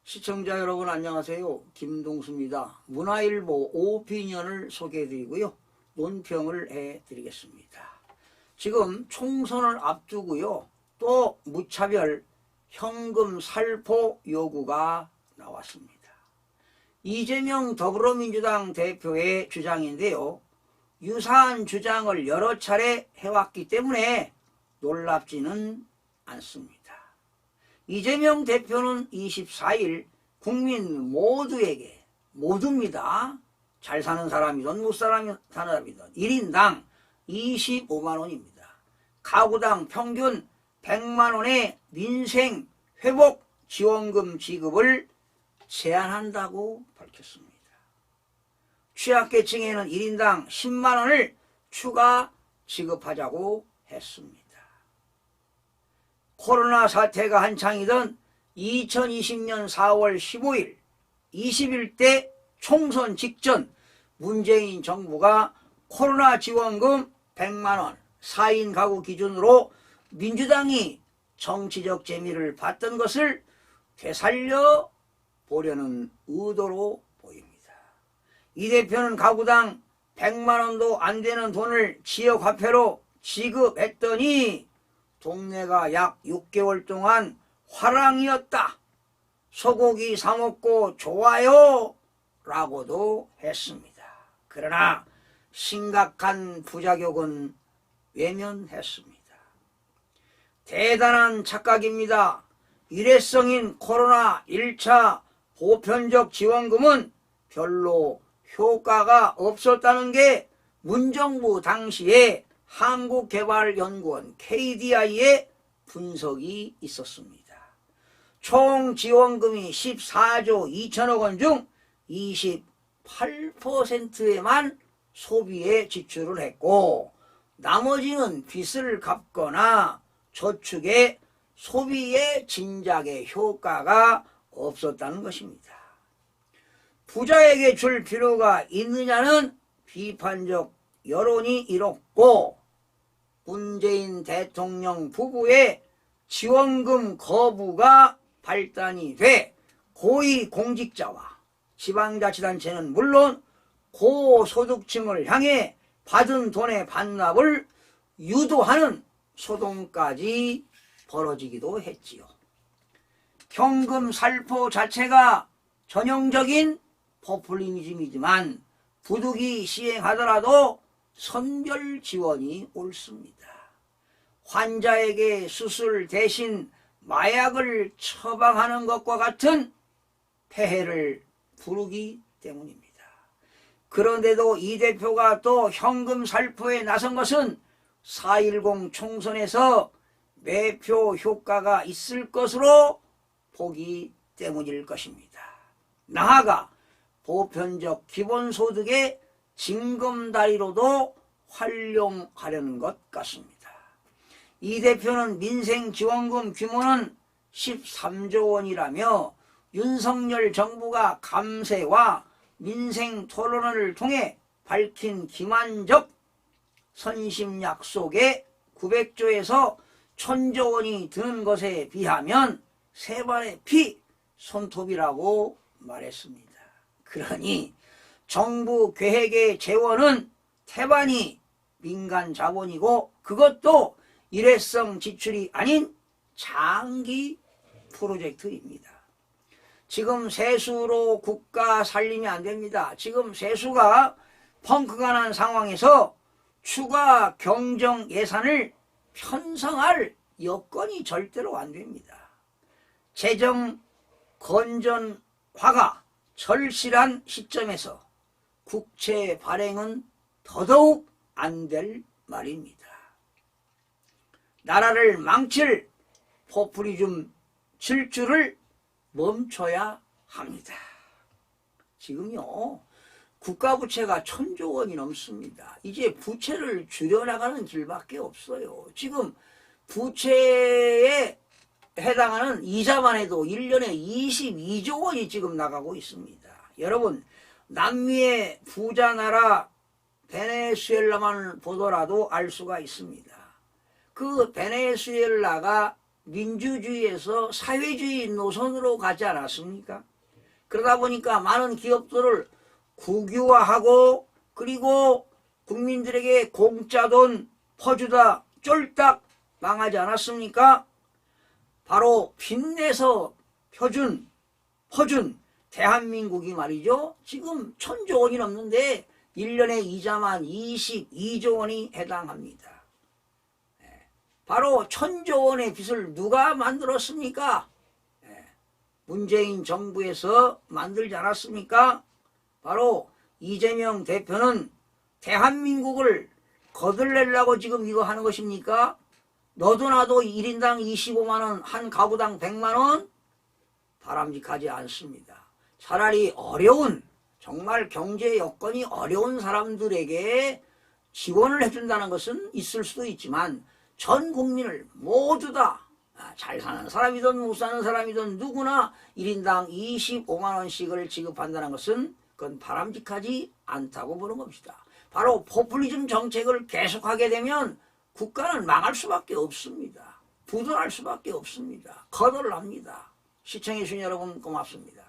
시청자 여러분 안녕하세요. 김동수입니다. 문화일보 오피니언을 소개해드리고요. 논평을 해드리겠습니다. 지금 총선을 앞두고요. 또 무차별 현금 살포 요구가 나왔습니다. 이재명 더불어민주당 대표의 주장인데요. 유사한 주장을 여러 차례 해왔기 때문에 놀랍지는 않습니다. 이재명 대표는 24일 국민 모두에게, 모두입니다. 잘 사는 사람이든 못 사는 사람이든 1인당 25만원입니다. 가구당 평균 100만원의 민생 회복 지원금 지급을 제한한다고 밝혔습니다. 취약계층에는 1인당 10만원을 추가 지급하자고 했습니다. 코로나 사태가 한창이던 2020년 4월 15일 21대 총선 직전 문재인 정부가 코로나 지원금 100만원 4인 가구 기준으로 민주당이 정치적 재미를 봤던 것을 되살려 보려는 의도로 보입니다. 이 대표는 가구당 100만원도 안 되는 돈을 지역화폐로 지급했더니 동네가 약 6개월 동안 화랑이었다. 소고기 사 먹고 좋아요 라고도 했습니다. 그러나 심각한 부작용은 외면했습니다. 대단한 착각입니다. 일회성인 코로나 1차 보편적 지원금은 별로 효과가 없었다는 게 문정부 당시에 한국개발연구원 KDI의 분석이 있었습니다. 총 지원금이 14조 2천억 원 중 28%에만 소비에 지출을 했고 나머지는 빚을 갚거나 저축에 소비에 진작에 효과가 없었다는 것입니다. 부자에게 줄 필요가 있느냐는 비판적 여론이 일었고 문재인 대통령 부부의 지원금 거부가 발단이 돼 고위공직자와 지방자치단체는 물론 고소득층을 향해 받은 돈의 반납을 유도하는 소동까지 벌어지기도 했지요. 현금 살포 자체가 전형적인 포퓰리즘이지만 부득이 시행하더라도 선별 지원이 옳습니다. 환자에게 수술 대신 마약을 처방하는 것과 같은 폐해를 부르기 때문입니다. 그런데도 이 대표가 또 현금 살포에 나선 것은 4.10 총선에서 매표 효과가 있을 것으로 보기 때문일 것입니다. 나아가 보편적 기본소득의 징검다리로도 활용하려는 것 같습니다. 이 대표는 민생지원금 규모는 13조 원이라며 윤석열 정부가 감세와 민생토론을 통해 밝힌 기만적 선심약속에 900조에서 1000조 원이 드는 것에 비하면 세발의 피 손톱이라고 말했습니다. 그러니 정부 계획의 재원은 태반이 민간 자본이고 그것도 일회성 지출이 아닌 장기 프로젝트입니다. 지금 세수로 국가 살림이 안 됩니다. 지금 세수가 펑크가 난 상황에서 추가 경정 예산을 편성할 여건이 절대로 안 됩니다. 재정 건전화가 절실한 시점에서 국채 발행은 더더욱 안 될 말입니다. 나라를 망칠 포퓰리즘 질주를 멈춰야 합니다. 지금요 국가부채가 1000조 원이 넘습니다. 이제 부채를 줄여나가는 길밖에 없어요. 지금 부채에 해당하는 이자만 해도 1년에 22조 원이 지금 나가고 있습니다. 여러분 남미의 부자 나라 베네수엘라만 보더라도 알 수가 있습니다. 그 베네수엘라가 민주주의에서 사회주의 노선으로 가지 않았습니까? 그러다 보니까 많은 기업들을 국유화하고 그리고 국민들에게 공짜 돈 퍼주다 쫄딱 망하지 않았습니까? 바로 빚내서 퍼준 대한민국이 말이죠. 지금 1,000조 원이 넘는데 1년에 이자만 22조 원이 해당합니다. 바로 1,000조 원의 빚을 누가 만들었습니까? 문재인 정부에서 만들지 않았습니까? 바로 이재명 대표는 대한민국을 거들내려고 지금 이거 하는 것입니까? 너도 나도 1인당 25만 원, 한 가구당 100만 원? 바람직하지 않습니다. 차라리 어려운, 정말 경제 여건이 어려운 사람들에게 지원을 해준다는 것은 있을 수도 있지만 전 국민을 모두 다 잘 사는 사람이든 못 사는 사람이든 누구나 1인당 25만 원씩을 지급한다는 것은 그건 바람직하지 않다고 보는 겁니다. 바로 포퓰리즘 정책을 계속하게 되면 국가는 망할 수밖에 없습니다. 부도날 수밖에 없습니다. 거덜납니다. 시청해주신 여러분 고맙습니다.